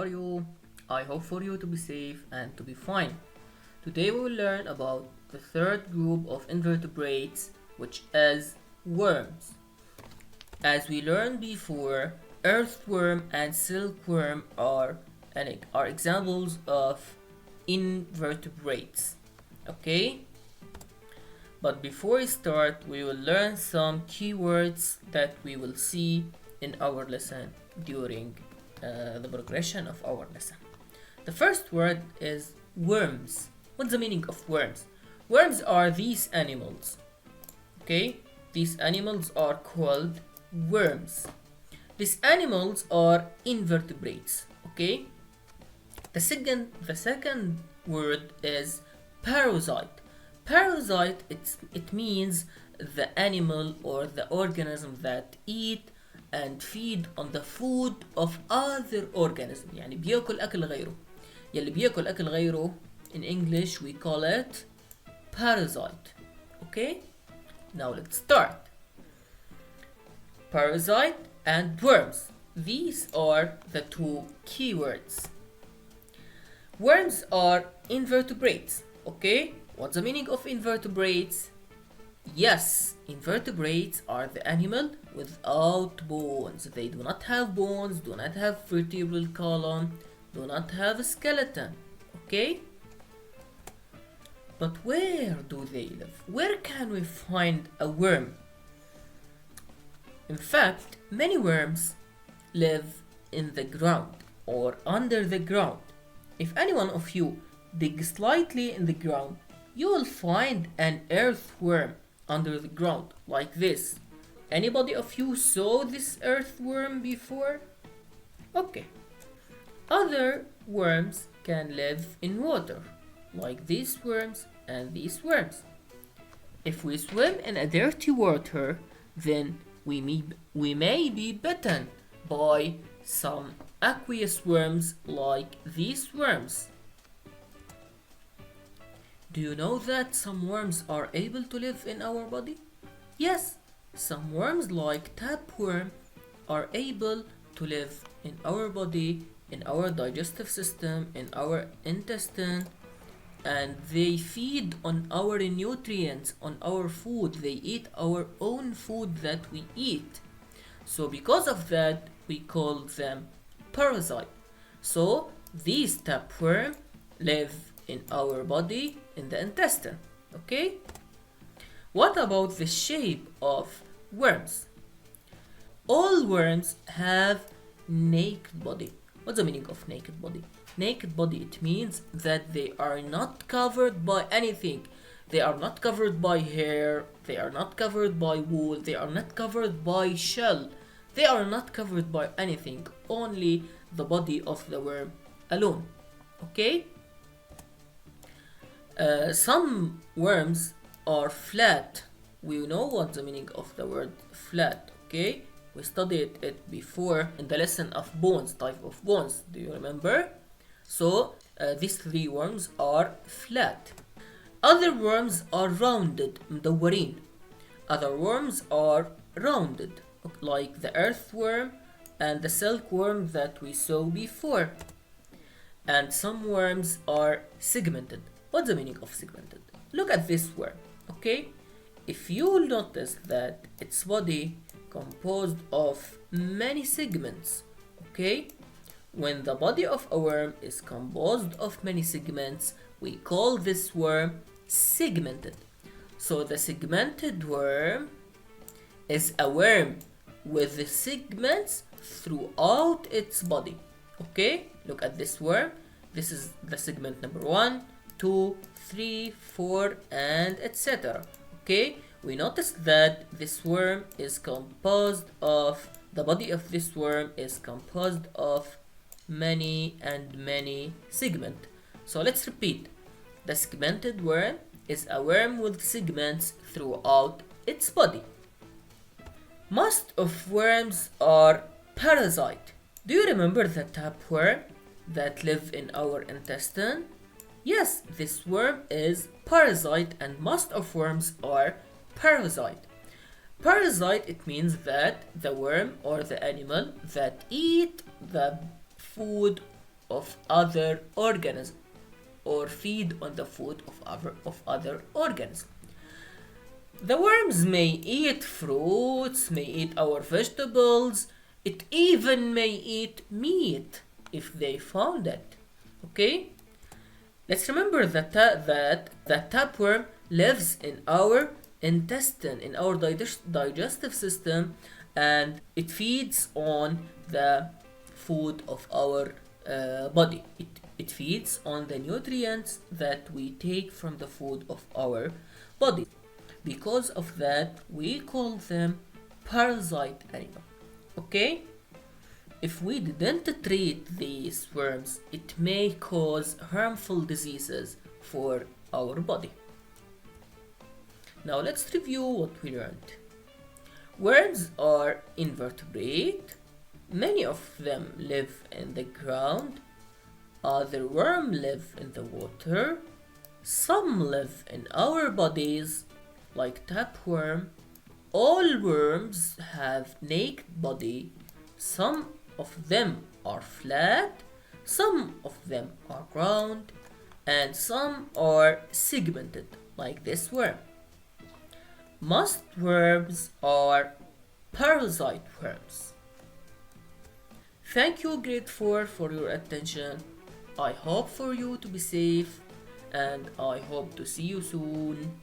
are you? I hope for you to be safe and to be fine. Today we will learn about the third group of invertebrates, which is worms. As we learned before, earthworm and silkworm are examples of invertebrates. Okay? But before we start, we will learn some keywords that we will see in our lesson during the progression of our lesson. The first word is worms. What's the meaning of worms? Worms are these animals. Okay? These animals are called worms. These animals are invertebrates. Okay? The second word is parasite. Parasite, it means the animal or the organism that eat and feed on the food of other organism. يعني بياكل أكل غيره. يلي بياكل أكل غيره in English we call it parasite. Okay? Now let's start. Parasite and worms. These are the two keywords. Worms are invertebrates. Okay? What's the meaning of invertebrates? Yes, invertebrates are the animal without bones. They do not have bones, do not have vertebral column, do not have a skeleton. Okay? But where do they live? Where can we find a worm? In fact, many worms live in the ground or under the ground. If any one of you dig slightly in the ground, you will find an earthworm under the ground like this. Anybody of you saw this earthworm before? Okay. Other worms can live in water, like these worms and these worms. If we swim in a dirty water, then we may be bitten by some aqueous worms like these worms. Do you know that some worms are able to live in our body? Yes, some worms like tapeworm are able to live in our body, in our digestive system, in our intestine, and they feed on our nutrients, on our food. They eat our own food that we eat. So because of that, we call them parasite. So these tapeworm live in our body, in the intestine. Okay? What about the shape of worms? All worms have naked body. What's the meaning of naked body? Naked body, it means that they are not covered by anything. They are not covered by hair, they are not covered by wool, they are not covered by shell. They are not covered by anything, only the body of the worm alone. Okay? Some worms are flat. We know what the meaning of the word flat, okay? We studied it before in the lesson of bones, type of bones. Do you remember? So, these three worms are flat. Other worms are rounded, مدورين. Other worms are rounded, like the earthworm and the silkworm that we saw before. And some worms are segmented. What's the meaning of segmented? Look at this worm, okay? If you notice that its body composed of many segments, okay? When the body of a worm is composed of many segments, we call this worm segmented. So the segmented worm is a worm with the segments throughout its body. Okay? Look at this worm. This is the segment number 1, 2, 3, 4, and etc. Okay? We notice that this worm is composed of, the body of this worm is composed of many and many segments. So let's repeat. The segmented worm is a worm with segments throughout its body. Most of worms are parasite. Do you remember the tapeworm that live in our intestine? Yes, this worm is parasite and most of worms are parasite. Parasite, it means that the worm or the animal that eat the food of other organisms or feed on the food of other organisms. The worms may eat fruits, may eat our vegetables, it even may eat meat if they found it. Okay? Let's remember that the tapeworm lives in our intestine, in our digestive system, and it feeds on the food of our body. It feeds on the nutrients that we take from the food of our body. Because of that, we call them parasite animal. Okay? If we didn't treat these worms, it may cause harmful diseases for our body. Now let's review what we learned. Worms are invertebrate. Many of them live in the ground. Other worms live in the water. Some live in our bodies, like tapeworm. All worms have naked body. Some of them are flat, some of them are round, and some are segmented, like this worm. Most worms are parasite worms. Thank you, grade 4, for your attention. I hope for you to be safe, and I hope to see you soon.